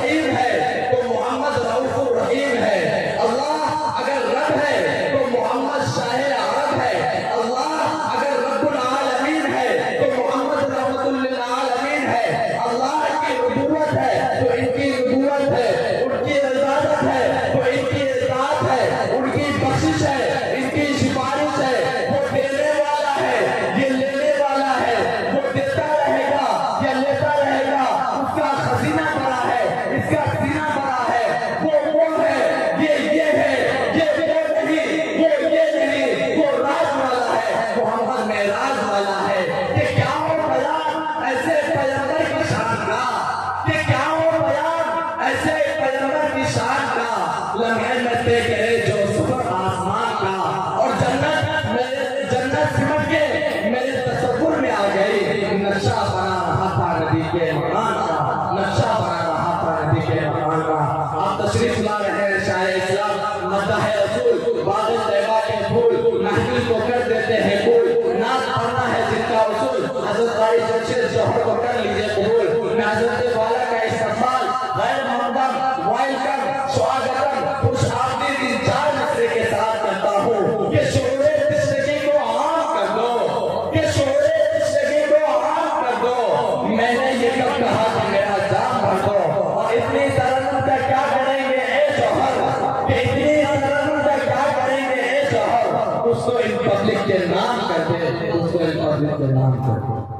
रहीम है तो मोहम्मद रऊफुर रहीम है। अल्लाह अगर रब है तो मोहम्मद शाह अरब है। अल्लाह अगर रब्बुल आलमीन है तो मोहम्मद रहमतुल लिल आलमीन है। अल्लाह की रुबूवत है तो इनकी रुबूवत है, उनकी इजाजत है तो इनकी इताअत है, उनकी बख्शिश है, इनकी सिफारिश है। वो देने वाला है, ये लेने वाला है, वो देता रहेगा या लेता रहेगा, उसका खजीना बड़ा है, इसका सीना बड़ा है। वो है, ये है, ये नहीं, वो ये नहीं, वो राज वाला है, मोहम्मद मेराज वाला है। कि क्या हो बयान ऐसे पैगंबर की शान का, कि क्या हो बयान ऐसे पैगंबर की शान का। लम्हे में तय करे जो सफर आसमान का, और जन्नत सिमट के मेरे तसव्वुर में आ गई। नक्शा बना रहा था नदी के मकान का, नक्शा बना रहा था नदी के मकान का। आप तशरीफ ला रहे हैं शाह इस्लाम, मद्दाह रसूल, बाग़ तैयबा के फूल महफिल को कर देते हैं फूल। नाज पढ़ना है जिनका उसूल, हज़रत क़ारी जमशेद जौहर को कर लीजिए कबूल। मैं हज़रत वाला का इस्तक़बाल गैर मुक़द्दम वेलकम स्वागतम खुश आमदीद इस चार नस्रे के साथ करता हूँ। कि शोरे तिश्नगी को आम कर दो, कि शोरे तिश्नगी को आम कर दो। मैंने ये कब कहा कि मेरा जाम भर दो। और इतनी तरन्नुम का क्या करेंगे ए जौहर, कि इतनी तरन्नुम का क्या करेंगे ए जौहर। उसको इन पब्लिक के नाम कर दे, उसको इन पब्लिक के नाम कर दे।